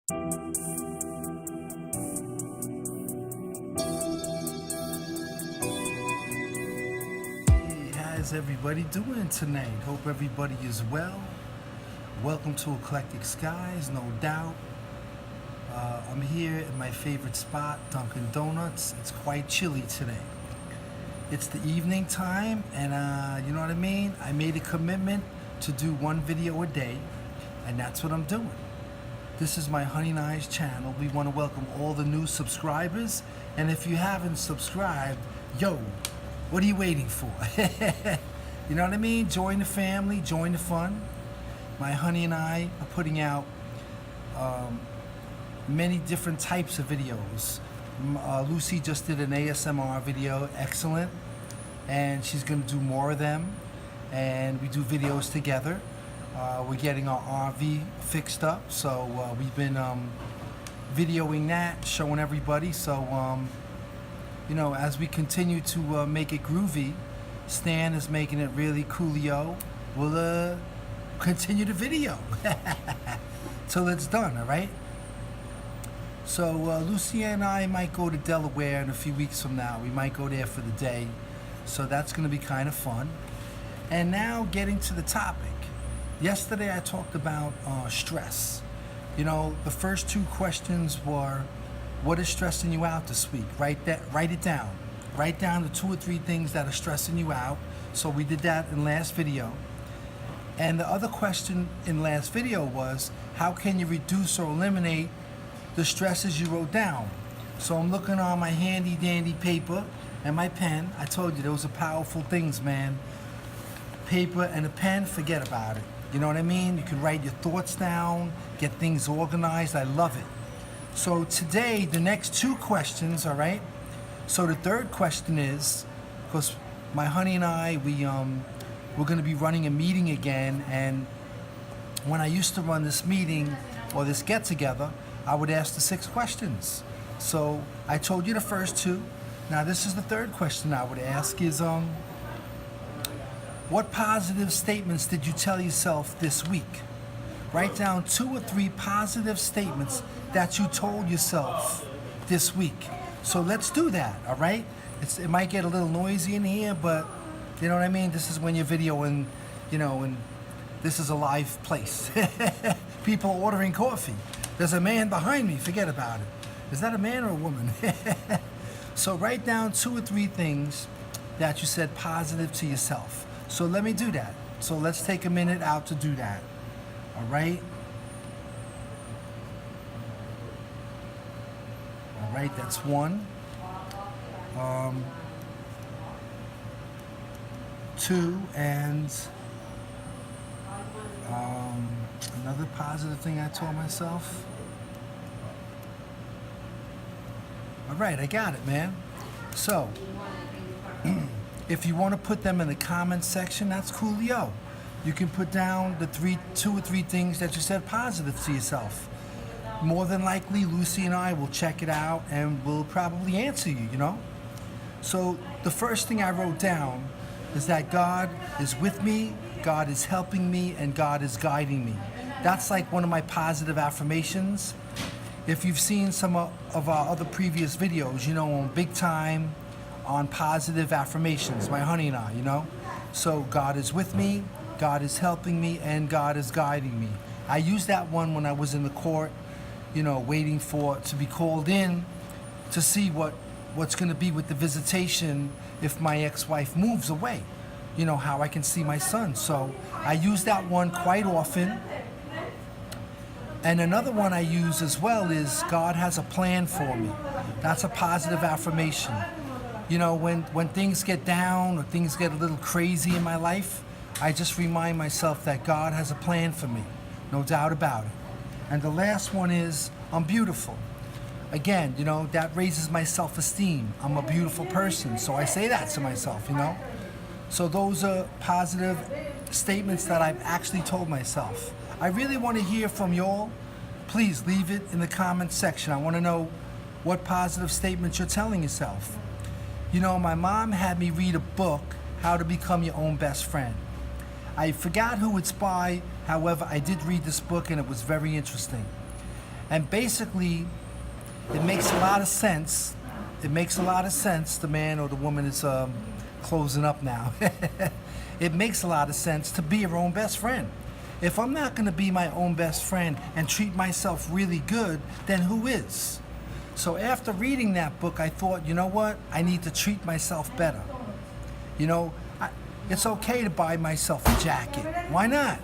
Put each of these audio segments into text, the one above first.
How's everybody doing tonight? Hope everybody is well. Welcome to Eclectic Skies, no doubt. I'm here at my favorite spot, Dunkin' Donuts. It's quite chilly today. It's the evening time, and you know what I mean? I made a commitment to do one video a day, and that's what I'm doing. This is my Honey and I's channel. We want to welcome all the new subscribers, and if you haven't subscribed, yo, what are you waiting for? You know what I mean? Join the family, join the fun. My Honey and I are putting out many different types of videos. Lucy just did an ASMR video, excellent, and she's going to do more of them, and we do videos together. We're getting our RV fixed up, so we've been videoing that, showing everybody. So you know, as we continue to make it groovy, Stan is making it really coolio. We'll continue the video till it's done, all right? So Lucy and I might go to Delaware in a few weeks from now. We might go there for the day, so that's going to be kind of fun. And now getting to the topic. Yesterday I talked about stress. You know, the first two questions were, what is stressing you out this week? Write it down. Write down the 2 or 3 things that are stressing you out. So we did that in last video. And the other question in last video was, how can you reduce or eliminate the stresses you wrote down? So I'm looking on my handy dandy paper and my pen. I told you those are powerful things, man. Paper and a pen, forget about it. You know what I mean? You can write your thoughts down, get things organized. I love it. So today, the next 2 questions, all right? So the third question is, because my honey and I, we're going to be running a meeting again, and when I used to run this meeting or this get-together, I would ask the 6 questions. So I told you the first 2. Now this is the third question I would ask is, what positive statements did you tell yourself this week? Write down 2 or 3 positive statements that you told yourself this week. So let's do that, all right? It might get a little noisy in here, but you know what I mean? This is when you're videoing, you know, and this is a live place. People ordering coffee. There's a man behind me, forget about it. Is that a man or a woman? So write down 2 or 3 things that you said positive to yourself. So let me do that. So let's take a minute out to do that. All right? All right, that's 1. 2, and another positive thing I told myself. All right, I got it, man. So, if you want to put them in the comments section, that's coolio. You can put down the 2 or 3 things that you said positive to yourself. More than likely, Lucy and I will check it out and we'll probably answer you, you know? So the first thing I wrote down is that God is with me, God is helping me, and God is guiding me. That's like one of my positive affirmations. If you've seen some of our other previous videos, you know, on big time on positive affirmations, my honey and I, you know? So God is with me, God is helping me, and God is guiding me. I used that one when I was in the court, you know, waiting to be called in to see what's going to be with the visitation if my ex-wife moves away. You know, how I can see my son. So I use that one quite often. And another one I use as well is God has a plan for me. That's a positive affirmation. You know, when things get down or things get a little crazy in my life, I just remind myself that God has a plan for me. No doubt about it. And the last one is, I'm beautiful. Again, you know, that raises my self-esteem. I'm a beautiful person, so I say that to myself, you know. So those are positive statements that I've actually told myself. I really want to hear from y'all. Please leave it in the comments section. I want to know what positive statements you're telling yourself. You know, my mom had me read a book, How to Become Your Own Best Friend. I forgot who it's by, however, I did read this book and it was very interesting. And basically, it makes a lot of sense. It makes a lot of sense. The man or the woman is closing up now. It makes a lot of sense to be your own best friend. If I'm not going to be my own best friend and treat myself really good, then who is? So after reading that book, I thought, you know what? I need to treat myself better. You know, it's okay to buy myself a jacket. Why not?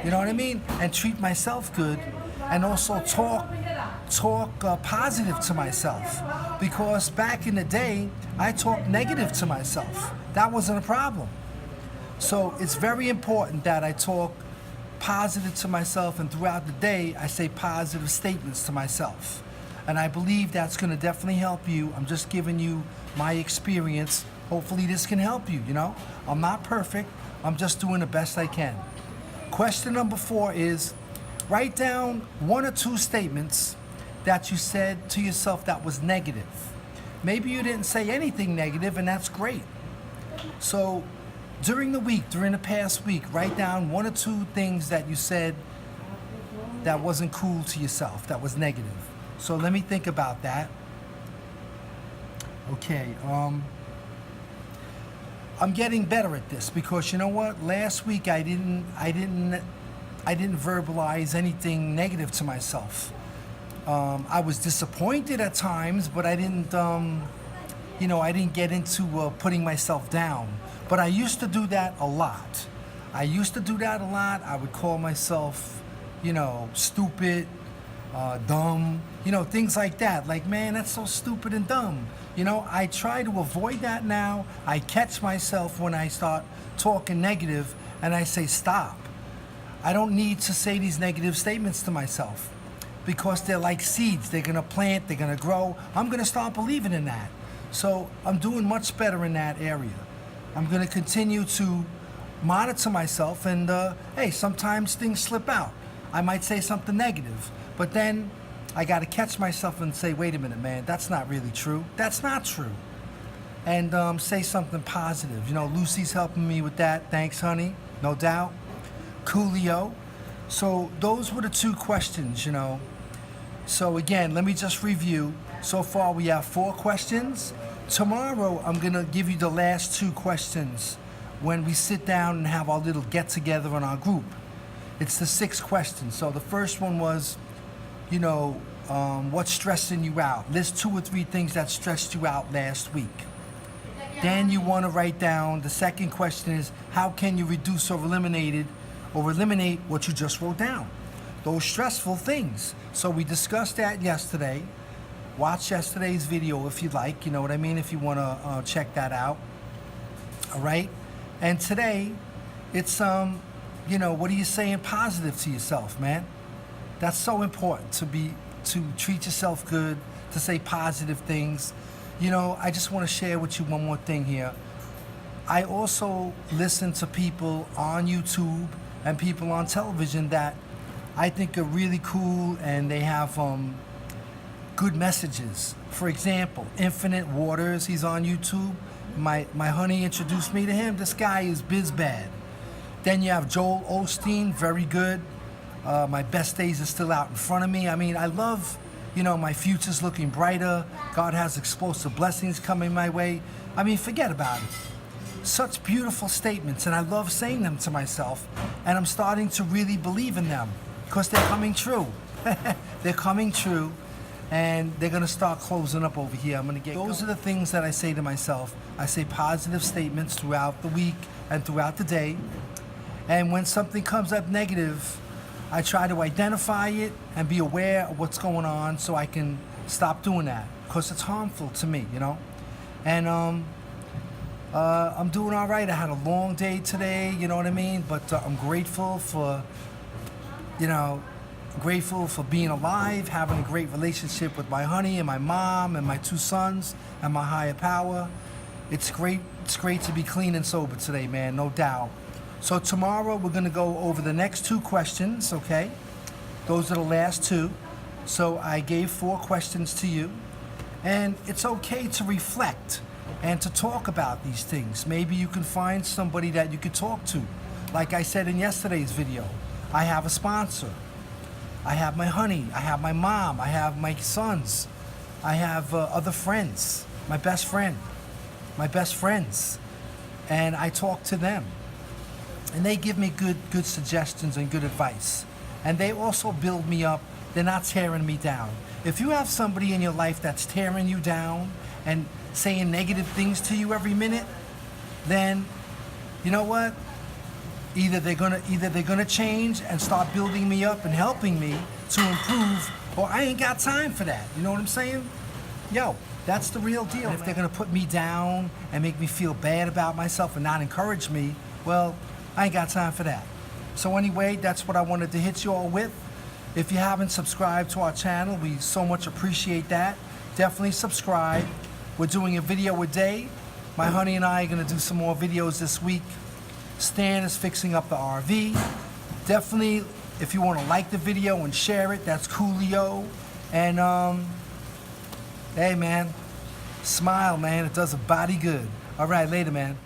You know what I mean? And treat myself good, and also talk positive to myself. Because back in the day, I talked negative to myself. That wasn't a problem. So it's very important that I talk positive to myself, and throughout the day, I say positive statements to myself. And I believe that's going to definitely help you. I'm just giving you my experience. Hopefully this can help you, you know? I'm not perfect. I'm just doing the best I can. Question number 4 is, write down 1 or 2 statements that you said to yourself that was negative. Maybe you didn't say anything negative, and that's great. So during the week, during the past week, write down 1 or 2 things that you said that wasn't cool to yourself, that was negative. So let me think about that. Okay, I'm getting better at this, because you know what? Last week I didn't verbalize anything negative to myself. I was disappointed at times, but I didn't get into putting myself down. But I used to do that a lot. I would call myself, stupid, dumb, things like that. Like, man, that's so stupid and dumb. I try to avoid that now. I catch myself when I start talking negative, and I say, stop. I don't need to say these negative statements to myself, because they're like seeds. They're gonna plant, they're gonna grow. I'm gonna start believing in that. So I'm doing much better in that area. I'm gonna continue to monitor myself, and hey, sometimes things slip out. I might say something negative, but then I gotta catch myself and say, wait a minute, man, that's not really true. That's not true. And say something positive. Lucy's helping me with that. Thanks, honey, no doubt. Coolio. So those were the 2 questions, So again, let me just review. So far we have 4 questions. Tomorrow I'm gonna give you the last 2 questions when we sit down and have our little get together in our group. It's the 6 questions. So the first one was, what's stressing you out? List 2 or 3 things that stressed you out last week. Then you want to write down, the second question is, how can you reduce or eliminate what you just wrote down? Those stressful things. So we discussed that yesterday. Watch yesterday's video if you'd like, you know what I mean, if you want to check that out. All right? And today, it's, what are you saying positive to yourself, man? That's so important, to treat yourself good, to say positive things. I just want to share with you one more thing here. I also listen to people on YouTube and people on television that I think are really cool, and they have good messages. For example, Infinite Waters, he's on YouTube. My honey introduced me to him. This guy is biz bad. Then you have Joel Osteen, very good. My best days are still out in front of me. I mean, I love, my future's looking brighter. God has explosive blessings coming my way. I mean, forget about it. Such beautiful statements, and I love saying them to myself, and I'm starting to really believe in them, because they're coming true. They're coming true, and they're gonna start closing up over here. Those are the things that I say to myself. I say positive statements throughout the week and throughout the day, and when something comes up negative, I try to identify it and be aware of what's going on, so I can stop doing that, because it's harmful to me, And I'm doing all right. I had a long day today, you know what I mean? But I'm grateful for, being alive, having a great relationship with my honey and my mom and my 2 sons and my higher power. It's great to be clean and sober today, man, no doubt. So tomorrow we're gonna go over the next 2 questions, okay? Those are the last 2. So I gave 4 questions to you, and it's okay to reflect and to talk about these things. Maybe you can find somebody that you could talk to. Like I said in yesterday's video, I have a sponsor. I have my honey, I have my mom, I have my sons, I have other friends, my best friends, and I talk to them. And they give me good suggestions and good advice. And they also build me up. They're not tearing me down. If you have somebody in your life that's tearing you down and saying negative things to you every minute, then you know what? Either they're gonna change and start building me up and helping me to improve, or I ain't got time for that. You know what I'm saying? Yo, that's the real deal. And if they're gonna put me down and make me feel bad about myself and not encourage me, well, I ain't got time for that. So anyway, that's what I wanted to hit you all with. If you haven't subscribed to our channel, we so much appreciate that. Definitely subscribe. We're doing a video a day. My honey and I are gonna do some more videos this week. Stan is fixing up the RV. Definitely, if you wanna like the video and share it, that's coolio. And hey man, smile man, it does a body good. All right, later man.